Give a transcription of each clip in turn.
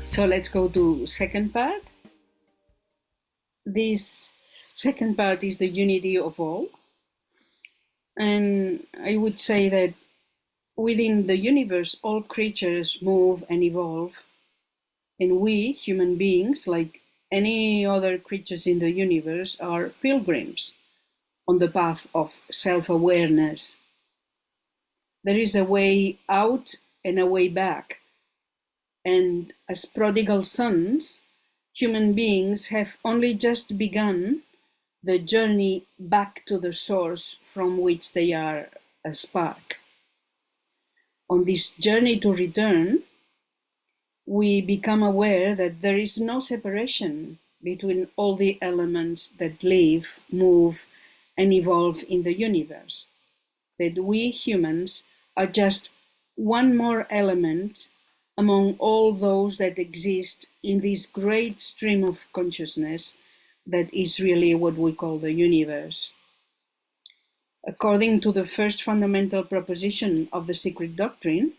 So let's go to second part. This second part is the unity of all. And I would say that within the universe, all creatures move and evolve. And we, human beings, like any other creatures in the universe, are pilgrims on the path of self-awareness. There is a way out and a way back. And as prodigal sons, human beings have only just begun the journey back to the source from which they are a spark. On this journey to return, we become aware that there is no separation between all the elements that live, move, and evolve in the universe. That we humans are just one more element among all those that exist in this great stream of consciousness that is really what we call the universe. According to the first fundamental proposition of the secret doctrine,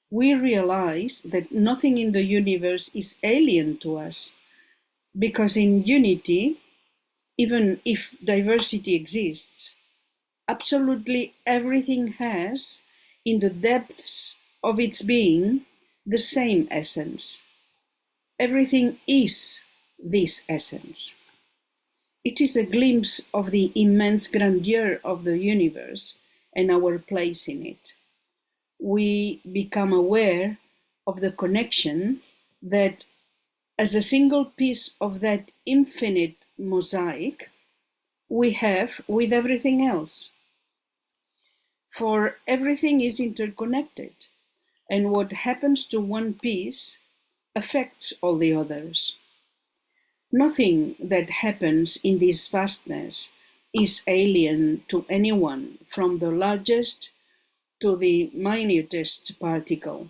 we realize that nothing in the universe is alien to us, because in unity, even if diversity exists, absolutely everything has, in the depths of its being, the same essence. Everything is this essence. It is a glimpse of the immense grandeur of the universe and our place in it. We become aware of the connection that, as a single piece of that infinite mosaic, we have with everything else. For everything is interconnected, and what happens to one piece affects all the others. Nothing that happens in this vastness is alien to anyone, from the largest to the minutest particle.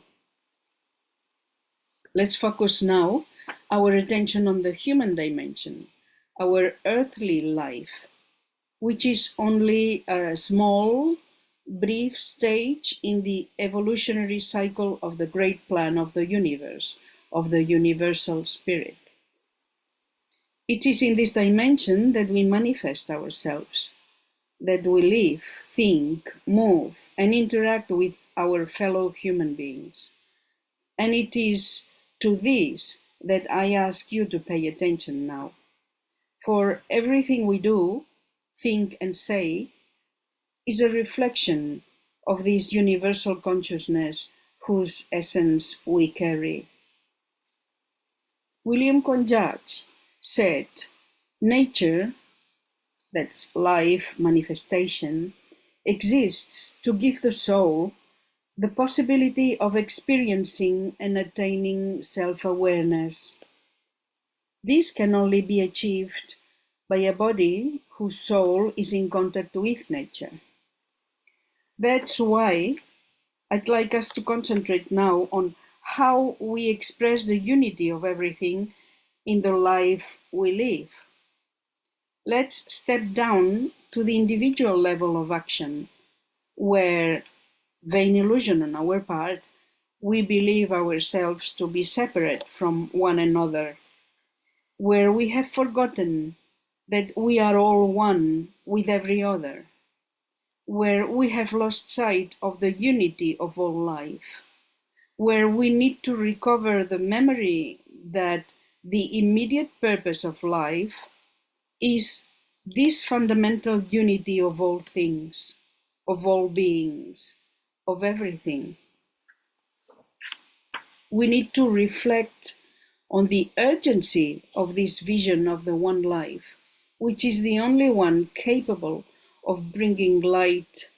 Let's focus now our attention on the human dimension, our earthly life, which is only a small, brief stage in the evolutionary cycle of the great plan of the universe, of the universal spirit. It is in this dimension that we manifest ourselves, that we live, think, move, and interact with our fellow human beings. And it is to this that I ask you to pay attention now. For everything we do, think, and say is a reflection of this universal consciousness whose essence we carry. William Conjat said, nature, that's life manifestation, exists to give the soul the possibility of experiencing and attaining self-awareness. This can only be achieved by a body whose soul is in contact with nature. That's why I'd like us to concentrate now on how we express the unity of everything in the life we live. Let's step down to the individual level of action, where, vain illusion on our part, we believe ourselves to be separate from one another, where we have forgotten that we are all one with every other, where we have lost sight of the unity of all life, where we need to recover the memory that the immediate purpose of life is this fundamental unity of all things, of all beings, of everything. We need to reflect on the urgency of this vision of the one life, which is the only one capable of bringing light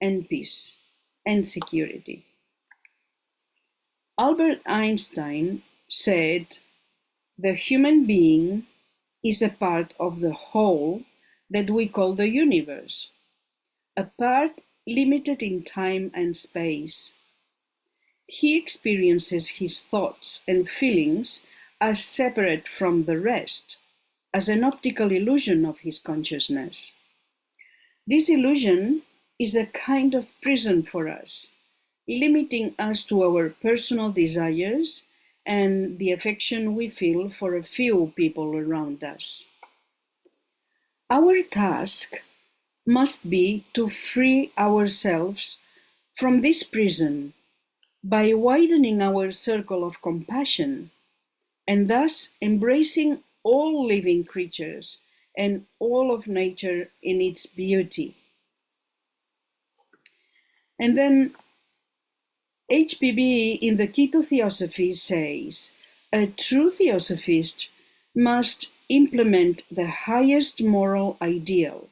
and peace and security. Albert Einstein said, the human being is a part of the whole that we call the universe, a part limited in time and space. He experiences his thoughts and feelings as separate from the rest, as an optical illusion of his consciousness. This illusion is a kind of prison for us, limiting us to our personal desires and the affection we feel for a few people around us. Our task must be to free ourselves from this prison by widening our circle of compassion and thus embracing all living creatures and all of nature in its beauty. And then HPB in the Key to Theosophy says, a true theosophist must implement the highest moral ideal,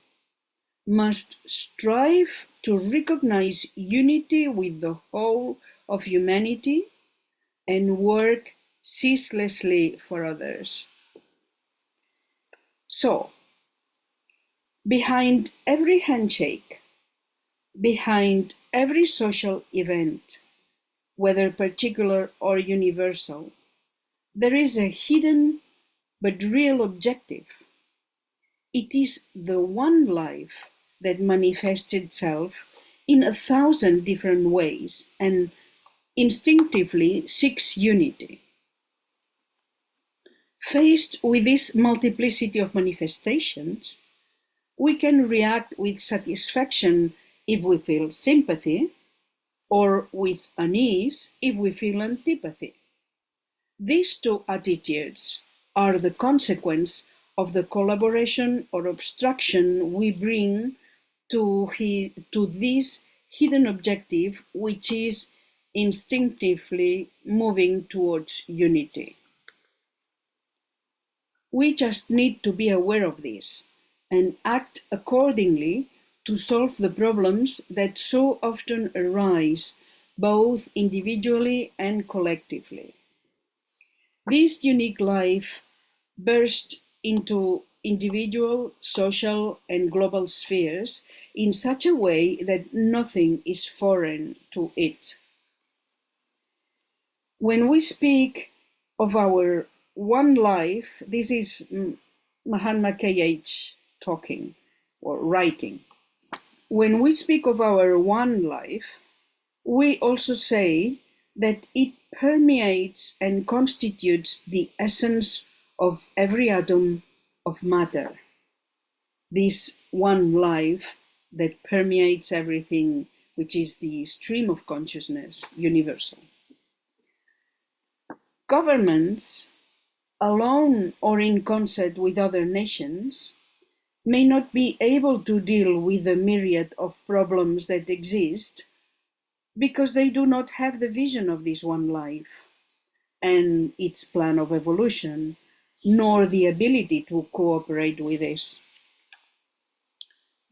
must strive to recognize unity with the whole of humanity, and work ceaselessly for others. So, behind every handshake, behind every social event, whether particular or universal, there is a hidden but real objective. It is the one life that manifests itself in 1,000 different ways and instinctively seeks unity. Faced with this multiplicity of manifestations, we can react with satisfaction if we feel sympathy, or with unease if we feel antipathy. These two attitudes are the consequence of the collaboration or obstruction we bring to this hidden objective, which is instinctively moving towards unity. We just need to be aware of this and act accordingly to solve the problems that so often arise, both individually and collectively. This unique life bursts into individual, social, and global spheres in such a way that nothing is foreign to it. When we speak of our one life, this is Mahatma K.H. talking or writing. When we speak of our one life, we also say that it permeates and constitutes the essence of every atom of matter. This one life that permeates everything, which is the stream of consciousness, universal. Governments, alone or in concert with other nations, may not be able to deal with the myriad of problems that exist because they do not have the vision of this one life and its plan of evolution, nor the ability to cooperate with this.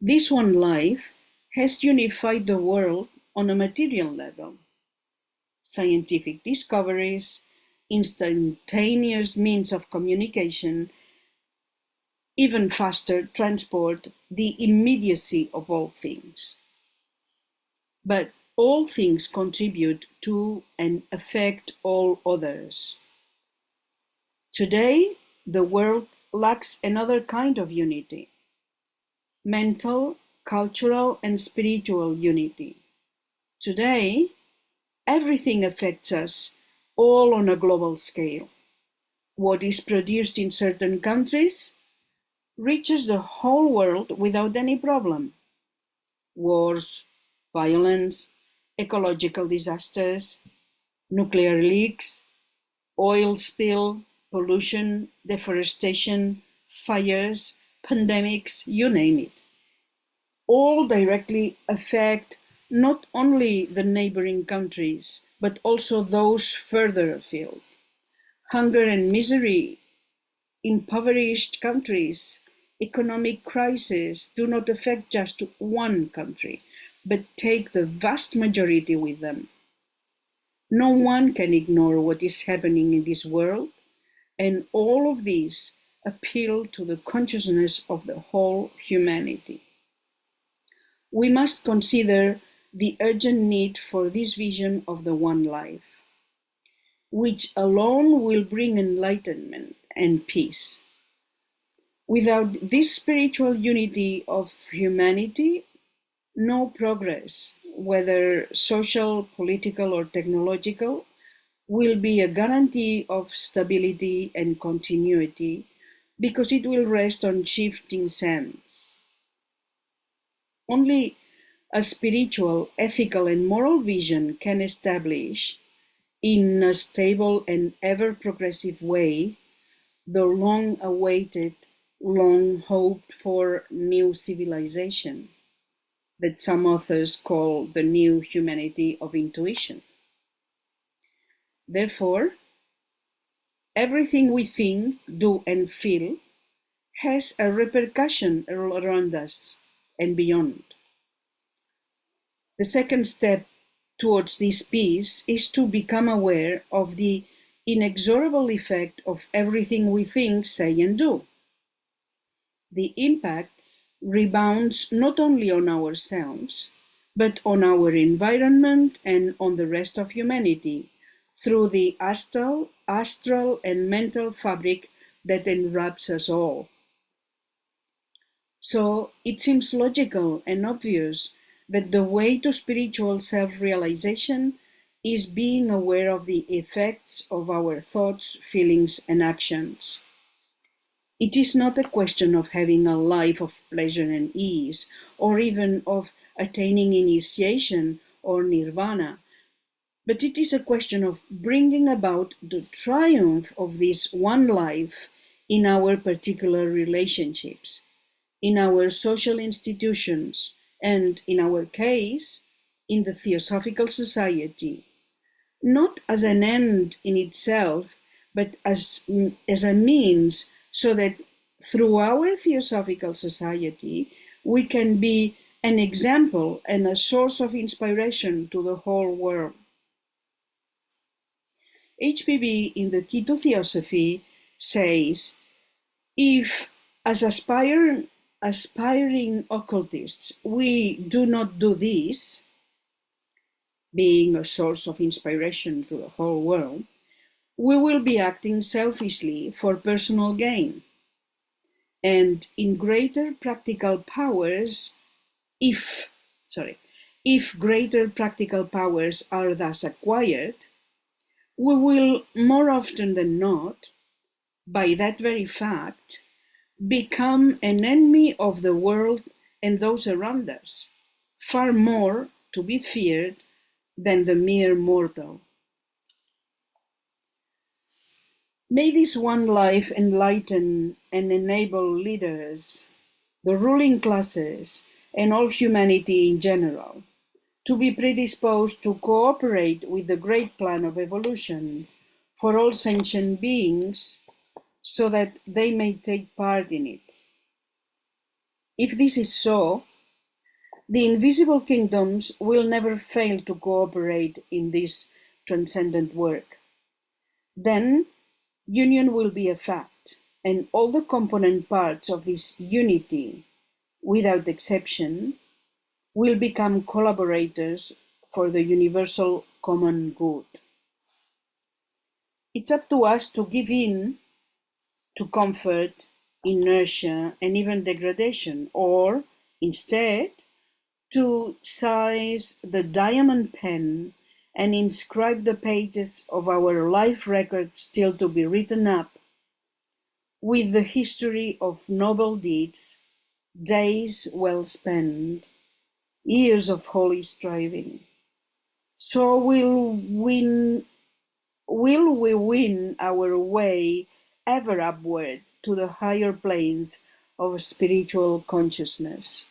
This one life has unified the world on a material level. Scientific discoveries, instantaneous means of communication, even faster transport, the immediacy of all things. But all things contribute to and affect all others. Today, the world lacks another kind of unity: mental, cultural, and spiritual unity. Today, everything affects us all on a global scale. What is produced in certain countries reaches the whole world without any problem. Wars, violence, ecological disasters, nuclear leaks, oil spill, pollution, deforestation, fires, pandemics, you name it. All directly affect not only the neighboring countries, but also those further afield. Hunger and misery, impoverished countries, economic crisis do not affect just one country, but take the vast majority with them. No one can ignore what is happening in this world, and all of these appeal to the consciousness of the whole humanity. We must consider the urgent need for this vision of the one life, which alone will bring enlightenment and peace. Without this spiritual unity of humanity, no progress, whether social, political, or technological, will be a guarantee of stability and continuity because it will rest on shifting sands. Only a spiritual, ethical, and moral vision can establish, in a stable and ever-progressive way, the long-awaited, long-hoped-for new civilization that some authors call the new humanity of intuition. Therefore, everything we think, do, and feel has a repercussion around us and beyond. The second step towards this peace is to become aware of the inexorable effect of everything we think, say, and do. The impact rebounds not only on ourselves, but on our environment and on the rest of humanity through the astral and mental fabric that enwraps us all. So it seems logical and obvious that the way to spiritual self-realization is being aware of the effects of our thoughts, feelings, and actions. It is not a question of having a life of pleasure and ease, or even of attaining initiation or nirvana, but it is a question of bringing about the triumph of this one life in our particular relationships, in our social institutions, and, in our case, in the Theosophical Society, not as an end in itself, but as a means so that through our Theosophical Society we can be an example and a source of inspiration to the whole world. HPB in the Key to Theosophy says, if as aspiring occultists we do not do this, being a source of inspiration to the whole world, we will be acting selfishly for personal gain. And in greater practical powers, if greater practical powers are thus acquired, we will more often than not, by that very fact, become an enemy of the world and those around us, far more to be feared than the mere mortal. May this one life enlighten and enable leaders, the ruling classes, and all humanity in general to be predisposed to cooperate with the great plan of evolution for all sentient beings so that they may take part in it. If this is so, the invisible kingdoms will never fail to cooperate in this transcendent work. Then union will be a fact, and all the component parts of this unity, without exception, will become collaborators for the universal common good. It's up to us to give in to comfort, inertia, and even degradation, or instead, to seize the diamond pen and inscribe the pages of our life record still to be written up with the history of noble deeds, days well spent, years of holy striving. So will we win our way ever upward to the higher planes of spiritual consciousness.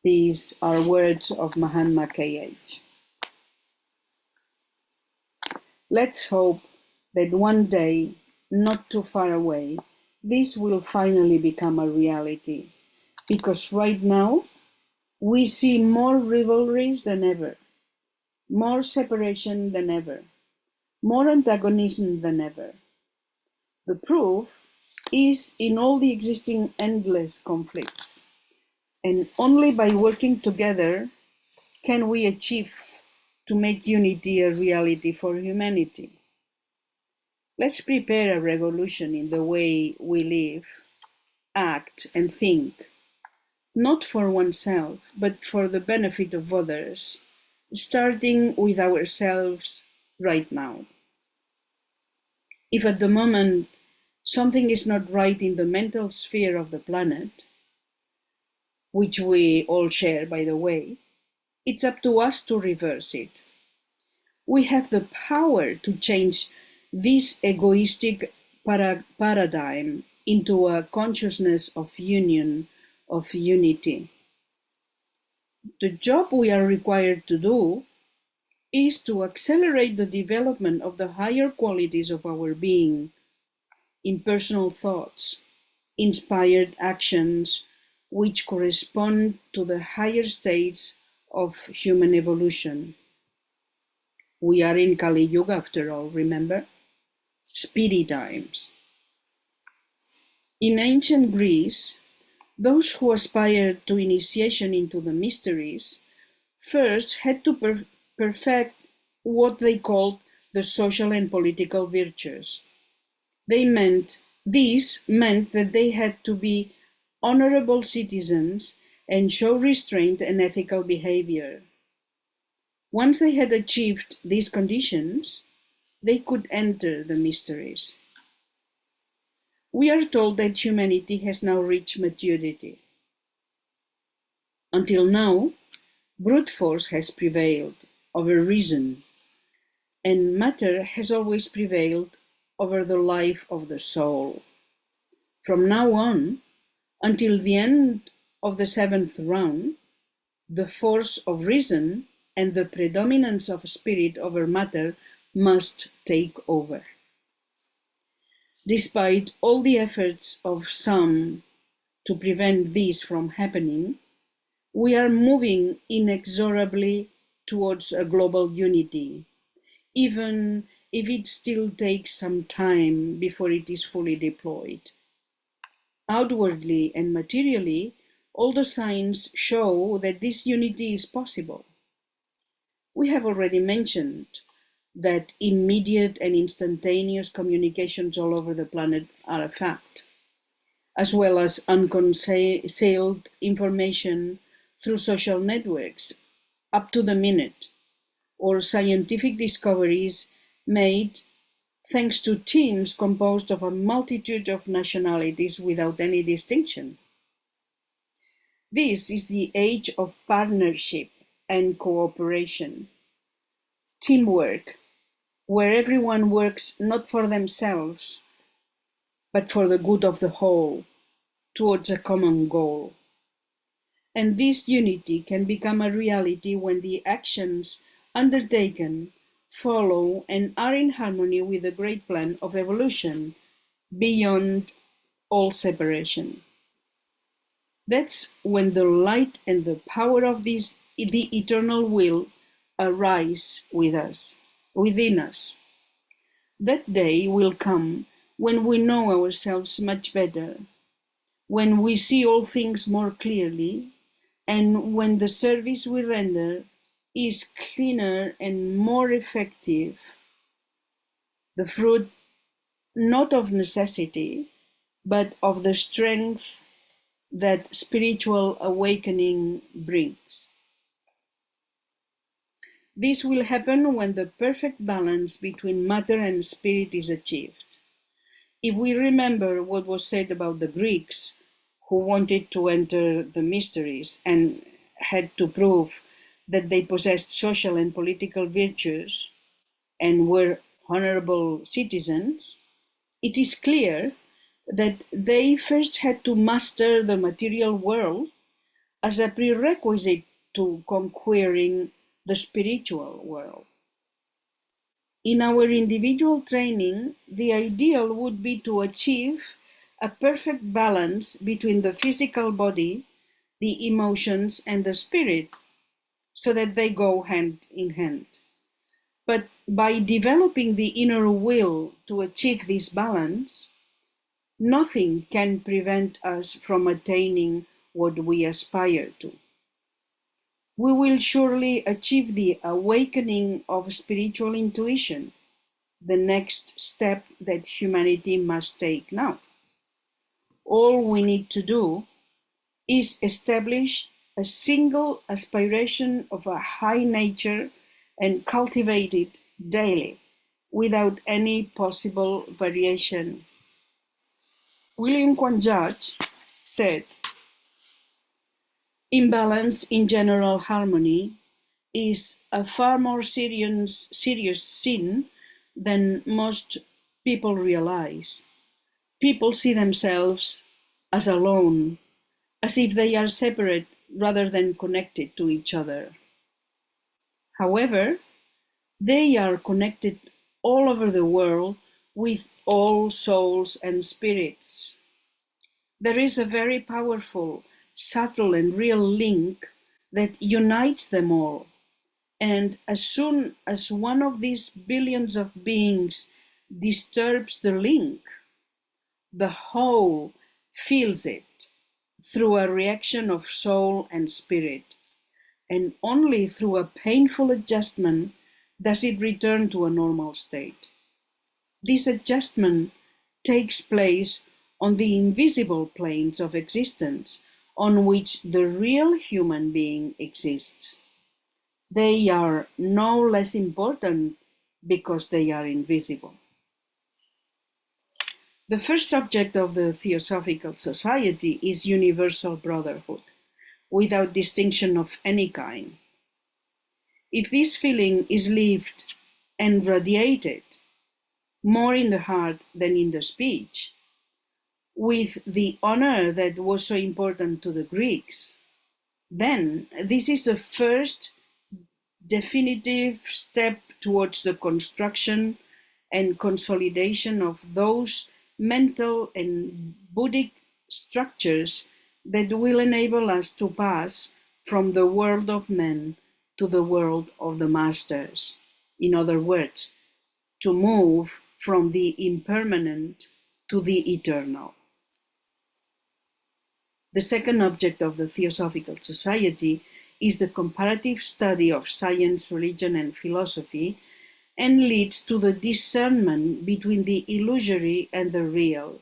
These are words of Mahatma K.H. Let's hope that one day, not too far away, this will finally become a reality, because right now we see more rivalries than ever, more separation than ever, more antagonism than ever. The proof is in all the existing endless conflicts, and only by working together can we achieve to make unity a reality for humanity. Let's prepare a revolution in the way we live, act, and think, not for oneself, but for the benefit of others, starting with ourselves right now. If at the moment something is not right in the mental sphere of the planet, which we all share, by the way, it's up to us to reverse it. We have the power to change this egoistic paradigm into a consciousness of union, of unity. The job we are required to do is to accelerate the development of the higher qualities of our being, impersonal thoughts, inspired actions, which correspond to the higher states of human evolution. We are in Kali Yuga after all, remember? Speedy times. In ancient Greece, those who aspired to initiation into the mysteries first had to perfect what they called the social and political virtues. This meant that they had to be honorable citizens and show restraint and ethical behavior. Once they had achieved these conditions, they could enter the mysteries. We are told that humanity has now reached maturity. Until now, brute force has prevailed over reason, and matter has always prevailed over the life of the soul. From now on, until the end of the 7th round, the force of reason and the predominance of spirit over matter must take over. Despite all the efforts of some to prevent this from happening, we are moving inexorably towards a global unity, even if it still takes some time before it is fully deployed. Outwardly and materially, all the signs show that this unity is possible. We have already mentioned that immediate and instantaneous communications all over the planet are a fact, as well as unconcealed information through social networks up to the minute, or scientific discoveries made thanks to teams composed of a multitude of nationalities without any distinction. This is the age of partnership and cooperation, teamwork, where everyone works not for themselves, but for the good of the whole, towards a common goal. And this unity can become a reality when the actions undertaken follow and are in harmony with the great plan of evolution beyond all separation. That's when the light and the power of the eternal will arise within us. That day will come when we know ourselves much better, when we see all things more clearly, and when the service we render is cleaner and more effective, the fruit not of necessity, but of the strength that spiritual awakening brings. This will happen when the perfect balance between matter and spirit is achieved. If we remember what was said about the Greeks, who wanted to enter the mysteries and had to prove that they possessed social and political virtues and were honorable citizens, it is clear that they first had to master the material world as a prerequisite to conquering the spiritual world. In our individual training, the ideal would be to achieve a perfect balance between the physical body, the emotions, and the spirit, so that they go hand in hand. But by developing the inner will to achieve this balance, nothing can prevent us from attaining what we aspire to. We will surely achieve the awakening of spiritual intuition, the next step that humanity must take now. All we need to do is establish a single aspiration of a high nature and cultivate it daily, without any possible variation. William Quan Judge said, "Imbalance in general harmony is a far more serious sin than most people realize. People see themselves as alone, as if they are separate rather than connected to each other. However, they are connected all over the world with all souls and spirits. There is a very powerful, subtle, and real link that unites them all. And as soon as one of these billions of beings disturbs the link, the whole feels it through a reaction of soul and spirit. And only through a painful adjustment does it return to a normal state. This adjustment takes place on the invisible planes of existence on which the real human being exists. They are no less important because they are invisible." The first object of the Theosophical Society is universal brotherhood, without distinction of any kind. If this feeling is lived and radiated, more in the heart than in the speech, with the honor that was so important to the Greeks, then this is the first definitive step towards the construction and consolidation of those mental and Buddhic structures that will enable us to pass from the world of men to the world of the masters. In other words, to move from the impermanent to the eternal. The second object of the Theosophical Society is the comparative study of science, religion, and philosophy, and leads to the discernment between the illusory and the real.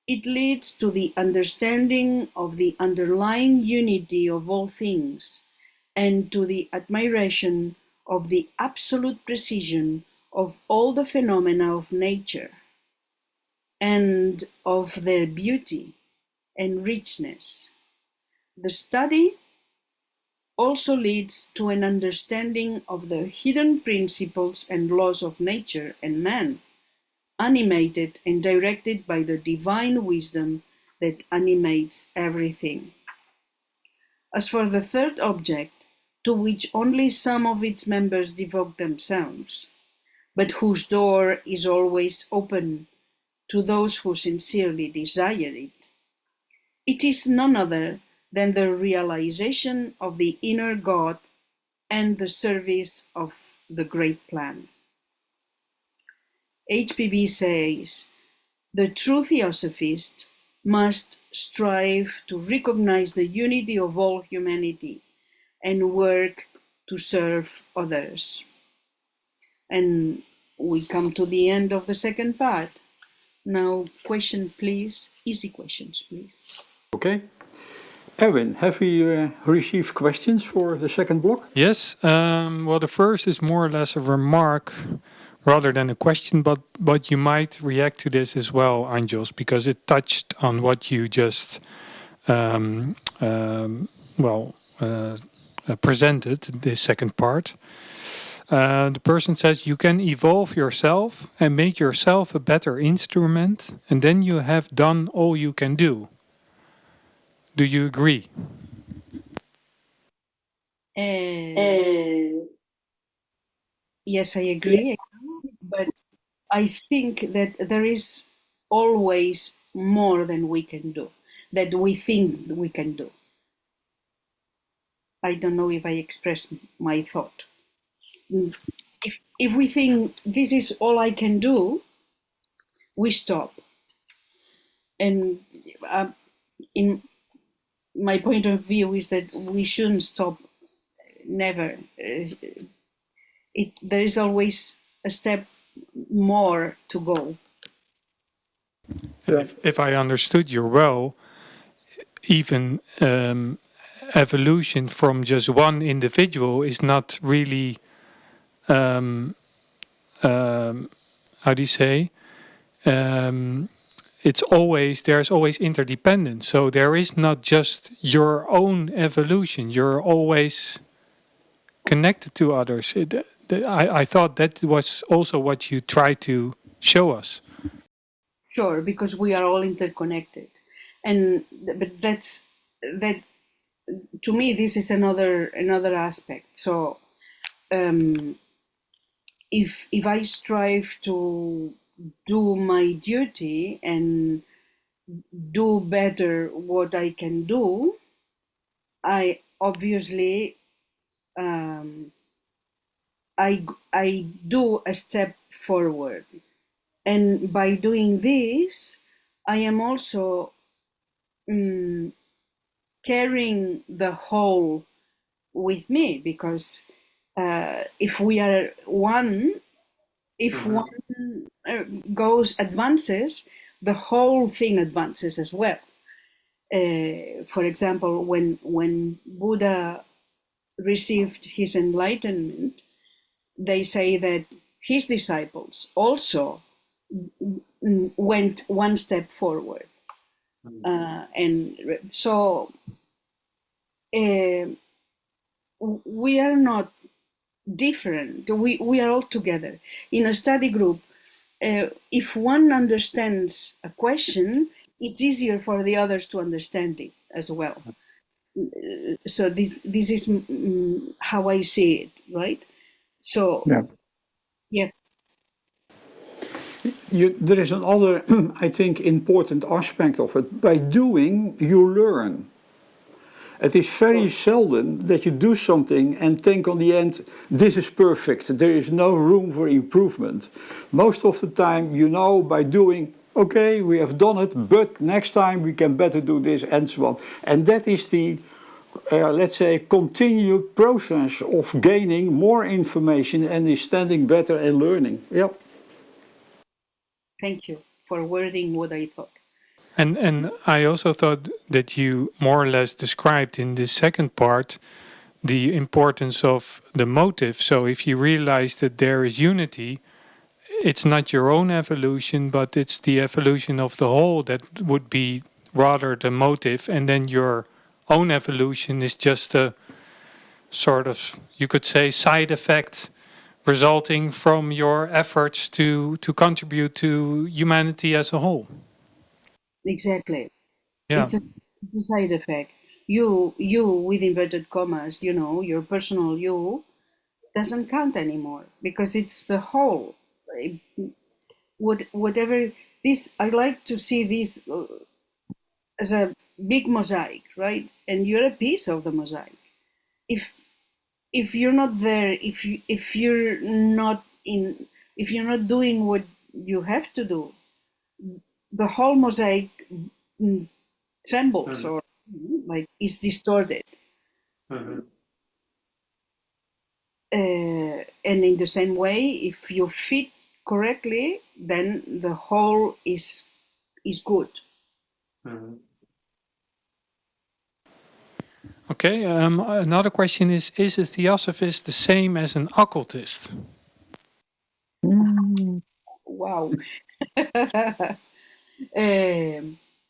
It leads to the understanding of the underlying unity of all things, and to the admiration of the absolute precision of all the phenomena of nature, and of their beauty and richness. The study also leads to an understanding of the hidden principles and laws of nature and man, animated and directed by the divine wisdom that animates everything. As for the third object, to which only some of its members devote themselves, but whose door is always open to those who sincerely desire it, it is none other than the realization of the inner God and the service of the great plan. HPB says, "The true Theosophist must strive to recognize the unity of all humanity and work to serve others." And we come to the end of the second part. Now, question, please. Easy questions, please. Okay. Erwin, have we received questions for the second block? Yes. Well, the first is more or less a remark rather than a question, but you might react to this as well, Anjos, because it touched on what you just presented, this second part. The person says you can evolve yourself and make yourself a better instrument, and then you have done all you can do. Do you agree? Yes, I agree, but I think that there is always more than we can do, that we think we can do. I don't know if I expressed my thought. If we think this is all I can do, we stop. And in my point of view is that we shouldn't stop, never. There is always a step more to go. If I understood you well, even evolution from just one individual is not really how do you say? There's always interdependence. So there is not just your own evolution. You're always connected to others. I thought that was also what you try to show us. Sure, because we are all interconnected, but that to me this is another aspect. So if I strive to do my duty and do better what I can do, I obviously I do a step forward, and by doing this, I am also carrying the whole with me, because if we are one, if one advances, the whole thing advances as well. For example, when Buddha received his enlightenment, they say that his disciples also went one step forward. And so we are not different. We are all together. In a study group, if one understands a question, it's easier for the others to understand it as well. So this is how I see it, right? So yeah. There is another, I think, important aspect of it. By doing, you learn. It is very seldom that you do something and think on the end, this is perfect, there is no room for improvement. Most of the time, you know, by doing, okay, we have done it, but next time we can better do this, and so on. And that is the, let's say, continued process of gaining more information and understanding better and learning. Yep. Thank you for wording what I thought. And I also thought that you more or less described in this second part the importance of the motive. So if you realize that there is unity, it's not your own evolution, but it's the evolution of the whole that would be rather the motive. And then your own evolution is just a sort of, you could say, side effect resulting from your efforts to contribute to humanity as a whole. Exactly. Yeah. It's a side effect. You with inverted commas, you know, your personal you doesn't count anymore, because it's the whole. Whatever this, I like to see this as a big mosaic, right? And you're a piece of the mosaic. If you're not there, if you're not doing what you have to do, the whole mosaic trembles or like is distorted. And in the same way, if you fit correctly, then the whole is good. Okay, another question is a Theosophist the same as an occultist? Wow.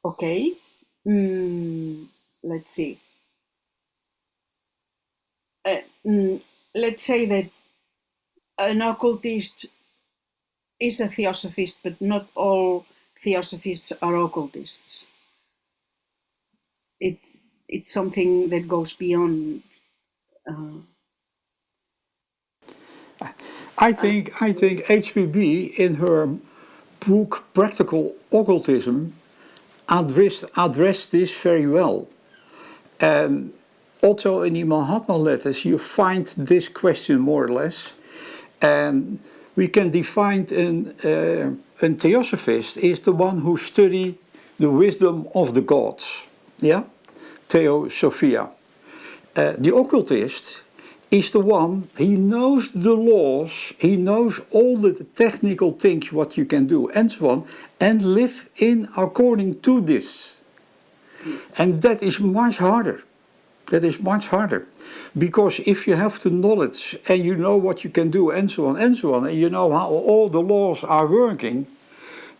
Okay. Let's see. Let's say that an occultist is a Theosophist, but not all Theosophists are occultists. It's something that goes beyond. I think HPB in her book Practical Occultism addressed this very well. And also in the Mahatma letters you find this question more or less. And we can define a Theosophist is the one who study the wisdom of the gods. Yeah? Theosophia. The occultist is the one, he knows the laws, he knows all the technical things what you can do and so on, and live in according to this. And that is much harder. That is much harder. Because if you have the knowledge and you know what you can do and so on and so on, and you know how all the laws are working,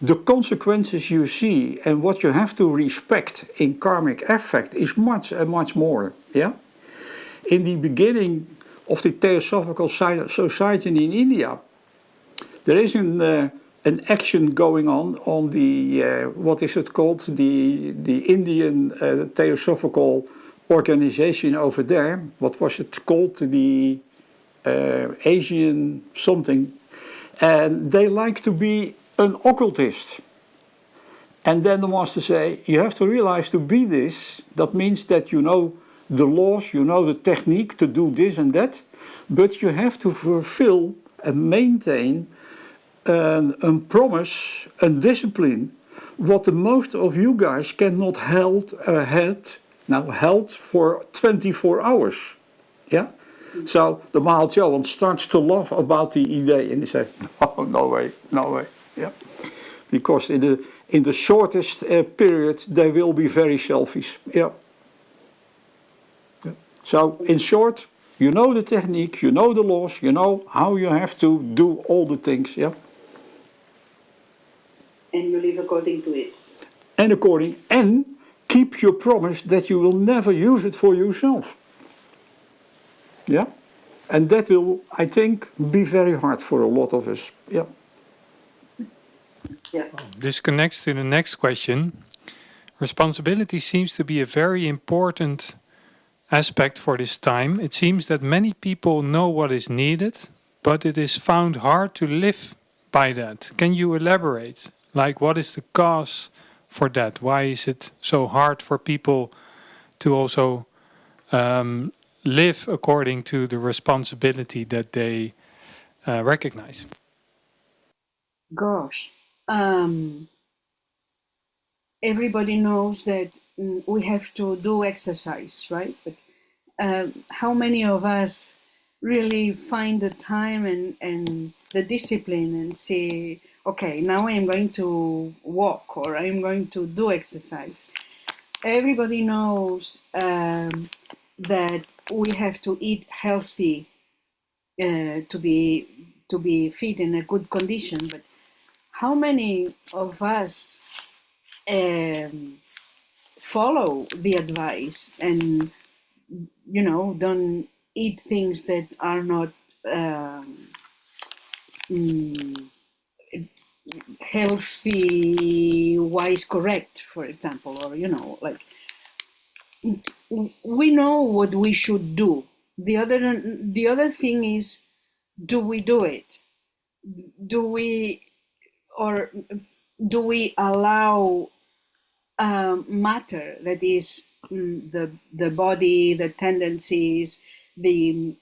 the consequences you see and what you have to respect in karmic effect is much and much more. Yeah? In the beginning of the Theosophical Society in India, there is an action going on the, what is it called, the Indian Theosophical organization over there. What was it called? The Asian something. And they like to be an occultist. And then the master say, you have to realize to be this, that means that you know the laws, you know the technique to do this and that, but you have to fulfill and maintain a promise, a discipline, what the most of you guys cannot held for 24 hours. Yeah? So the Mahatma starts to laugh about the idea and he said, oh, no way, no way. Yeah? Because in the shortest period they will be very selfish. Yeah. Yeah. So in short, you know the technique, you know the laws, you know how you have to do all the things. Yeah. And you live according to it. And keep your promise that you will never use it for yourself. Yeah? And that will, I think, be very hard for a lot of us. Yeah. Yeah. This connects to the next question. Responsibility seems to be a very important aspect for this time. It seems that many people know what is needed, but it is found hard to live by that. Can you elaborate? Like, what is the cause for that? Why is it so hard for people to also live according to the responsibility that they recognize? Gosh. Everybody knows that we have to do exercise, right? But how many of us really find the time and the discipline and say, okay, now I am going to walk or I am going to do exercise. Everybody knows that we have to eat healthy to be fit in a good condition. But how many of us follow the advice and don't eat things that are not healthy wise correct, for example, or like we know what we should do. The other thing is, do we do it? Do we or do we allow matter, that is the body, the tendencies, the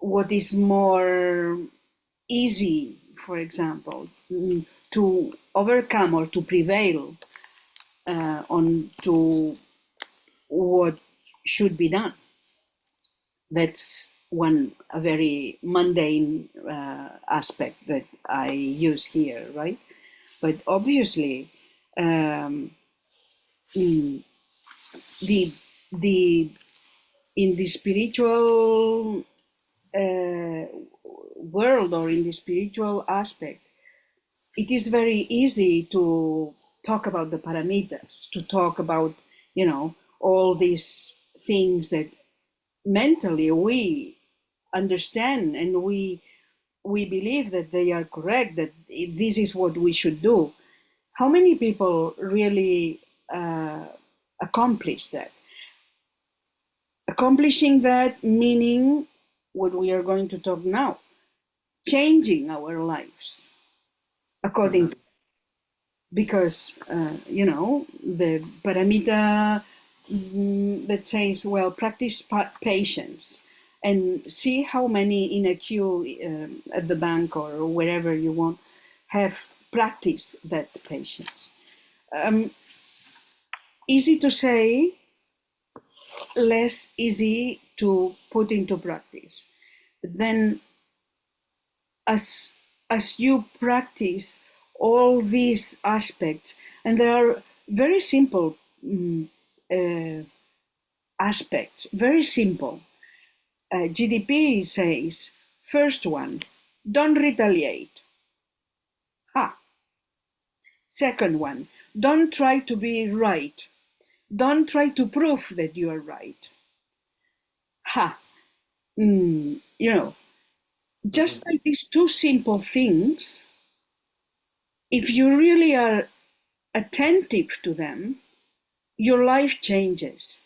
what is more easy, for example, to overcome or to prevail on to what should be done. That's a very mundane aspect that I use here, right? But obviously, the in the spiritual world, or in the spiritual aspect, it is very easy to talk about the paramitas, to talk about all these things that mentally we understand and we believe that they are correct, that this is what we should do. How many people really accomplish that? Accomplishing that meaning what we are going to talk now, changing our lives according to, because the paramita that says, well, practice patience and see how many in a queue at the bank or wherever you want have practiced that patience. Easy to say, less easy to put into practice. But then as you practice all these aspects, and they are very simple aspects. Very simple. GDP says, first one, don't retaliate. Ha. Second one, don't try to be right. Don't try to prove that you are right. Ha. You know, just like these two simple things, if you really are attentive to them, your life changes.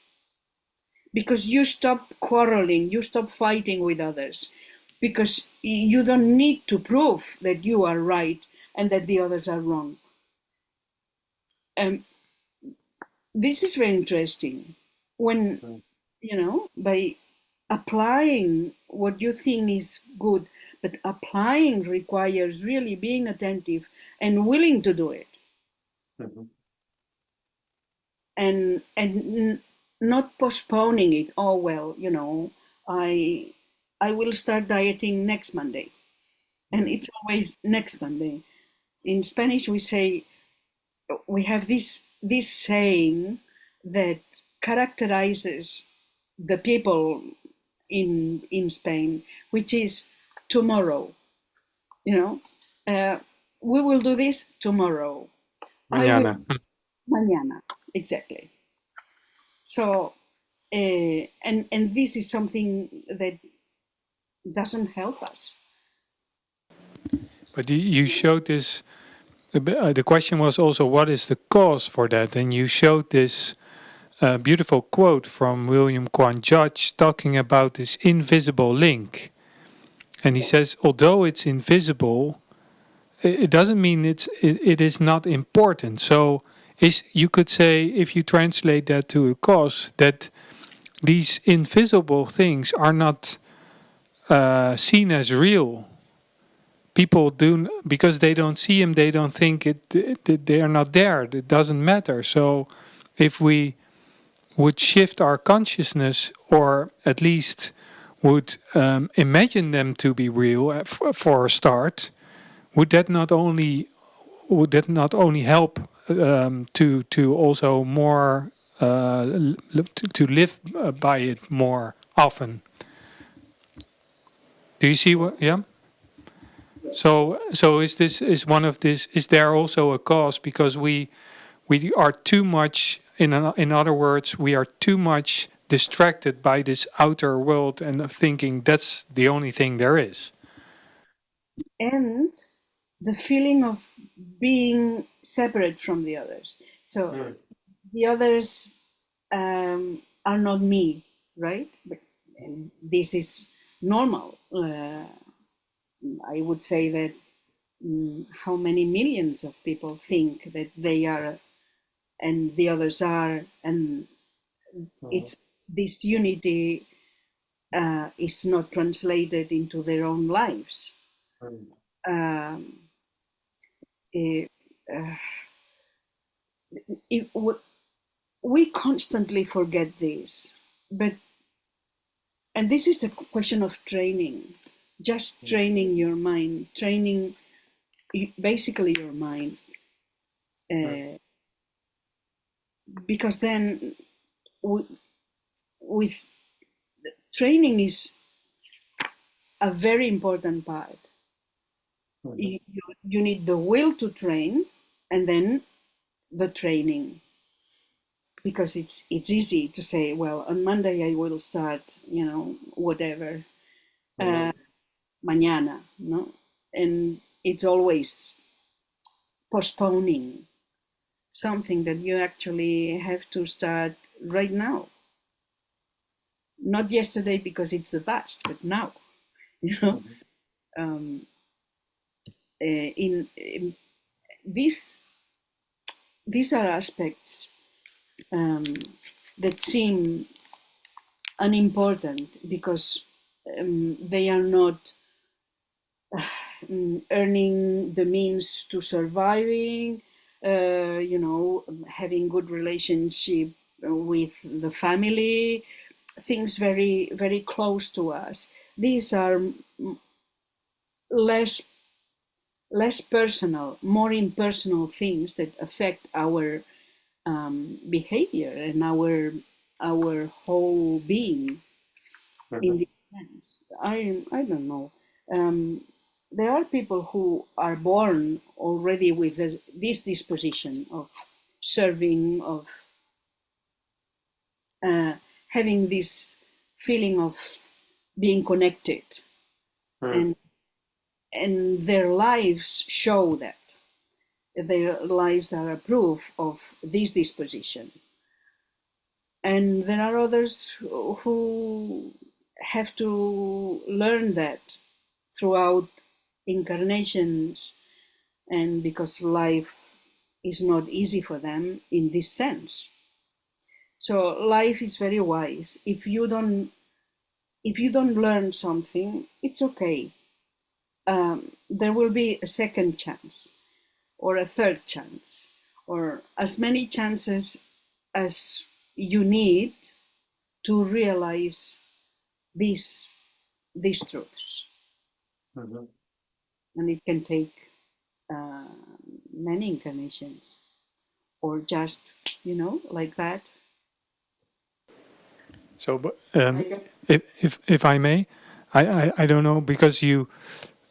Because you stop quarreling, you stop fighting with others, because you don't need to prove that you are right and that the others are wrong. This is very interesting. When, by applying what you think is good, but applying requires really being attentive and willing to do it. And not postponing it. Oh well, I will start dieting next Monday, and it's always next Monday. In Spanish, we have this saying that characterizes the people in Spain, which is tomorrow. We will do this tomorrow. Mañana. Mañana, exactly. So, and this is something that doesn't help us. But you showed this. The question was also, what is the cause for that? And you showed this beautiful quote from William Quan Judge talking about this invisible link. And he says, although it's invisible, it doesn't mean it is not important. So you could say, if you translate that to a cause, that these invisible things are not seen as real. People do, because they don't see them, they don't think they are not there. It doesn't matter. So if we would shift our consciousness, or at least would imagine them to be real for a start, would that not only help to also more to live by it more often? Do you see what? Yeah. So is one of this? Is there also a cause because we are too much? In other words, we are too much distracted by this outer world and thinking that's the only thing there is. And the feeling of being separate from the others. So the others are not me, right? And this is normal. I would say that how many millions of people think that they are and the others are, and it's this unity is not translated into their own lives. We constantly forget this, and this is a question of training, just training your mind, training basically your mind, because then with training is a very important part. You need the will to train, and then the training, because it's easy to say, well, on Monday I will start, whatever, mañana, no, and it's always postponing something that you actually have to start right now, not yesterday because it's the past, but now. In these are aspects that seem unimportant because they are not earning the means to surviving, having good relationship with the family, things very, very close to us. These are less personal, more impersonal things that affect our behavior and our whole being in this sense. I don't know. There are people who are born already with this disposition of serving, of having this feeling of being connected, and their lives show that. Their lives are a proof of this disposition. And there are others who have to learn that throughout incarnations, and because life is not easy for them in this sense. So life is very wise. If you don't learn something, it's okay. There will be a second chance, or a third chance, or as many chances as you need to realize these truths. And it can take many incarnations, or just, like that. So, if I may, I don't know, because you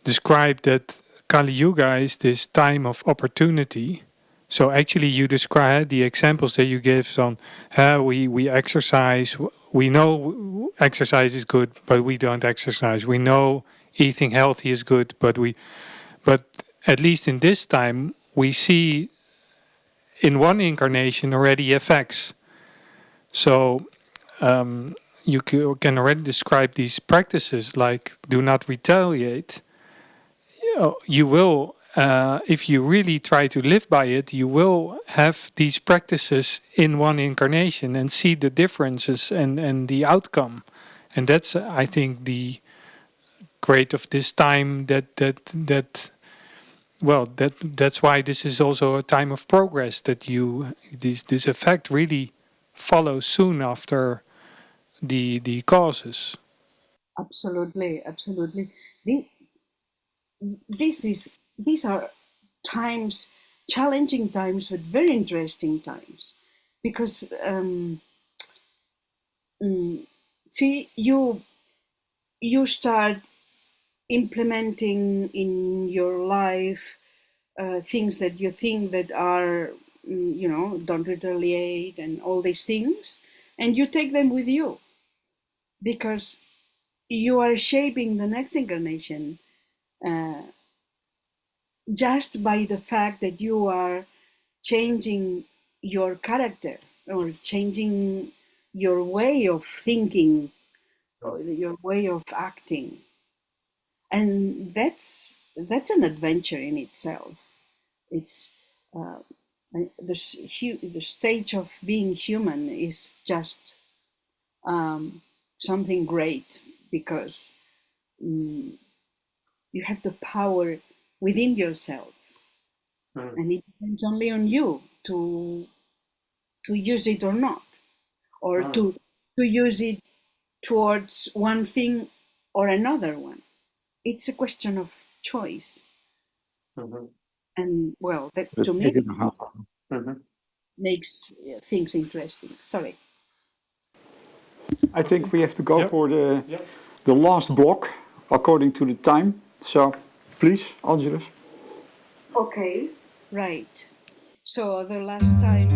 described that Kali Yuga is this time of opportunity. So actually, you describe the examples that you give on how we exercise. We know exercise is good, but we don't exercise. We know eating healthy is good, but at least in this time, we see in one incarnation already effects. So you can already describe these practices like do not retaliate. You will, if you really try to live by it, you will have these practices in one incarnation and see the differences and the outcome. And that's, I think, the great of this time. That's why this is also a time of progress. That this effect really follows soon after the causes. Absolutely, absolutely. These are times, challenging times, but very interesting times, because see, you start implementing in your life things that you think that are, don't retaliate and all these things, and you take them with you, because you are shaping the next incarnation just by the fact that you are changing your character, or changing your way of thinking, or your way of acting. And that's an adventure in itself. It's the stage of being human is just something great, because you have the power within yourself, and it depends only on you to use it or not, or to use it towards one thing or another one. It's a question of choice. And well, that to me makes things interesting. Sorry. I think we have to go for the last block according to the time. So, please, Angelus. Okay, right. So the last time